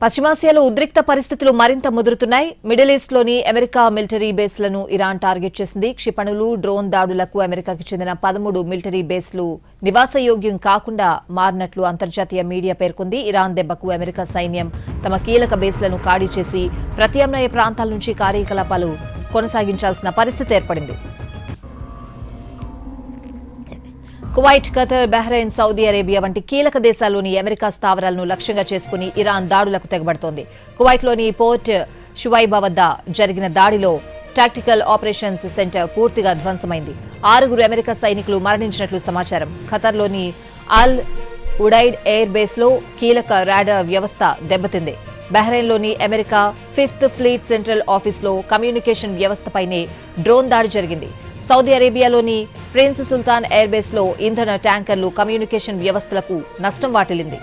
పశ్చిమాసియాలో ఉద్రిక్త పరిస్థితులు మరింత ముదురుతున్నాయి. మిడిల్ ఈస్ట్లోని అమెరికా మిలిటరీ బేస్లను ఇరాన్ టార్గెట్ చేసింది. క్షిపణులు, డ్రోన్ దాడులకు అమెరికాకు చెందిన 13 మిలిటరీ బేస్లు నివాసయోగ్యం కాకుండా మారినట్లు అంతర్జాతీయ మీడియా పేర్కొంది. ఇరాన్ దెబ్బకు అమెరికా సైన్యం తమ కీలక బేస్లను ఖాళీ చేసి ప్రత్యామ్నాయ ప్రాంతాల నుంచి కార్యకలాపాలు కొనసాగించాల్సిన పరిస్థితి ఏర్పడింది. Kuwait, Qatar, Bahrain, Saudi Arabia వంటి కీలక దేశాల్లోని అమెరికా స్థావరాలను లక్ష్యంగా చేసుకుని ఇరాన్ దాడులకు తెగబడుతోంది. కువైట్లోని పోర్ట్ షువైబా వద్ద జరిగిన దాడిలో టాక్టికల్ ఆపరేషన్స్ సెంటర్ పూర్తిగా ధ్వంసమైంది. 6 అమెరికా సైనికులు మరణించినట్లు సమాచారం. ఖతర్లోని అల్ ఉడైడ్ ఎయిర్ బేస్లో కీలక రాడార్ వ్యవస్థ దెబ్బతింది. బహ్రెయిన్లోని అమెరికా 5th ఫ్లీట్ సెంట్రల్ ఆఫీస్లో కమ్యూనికేషన్ వ్యవస్థపైనే డ్రోన్ దాడి జరిగింది. సౌదీ అరేబియాలోని ప్రిన్స్ సుల్తాన్ ఎయిర్ బేస్లో ఇంధన ట్యాంకర్లు, కమ్యూనికేషన్ వ్యవస్థలకు నష్టం వాటిల్లింది.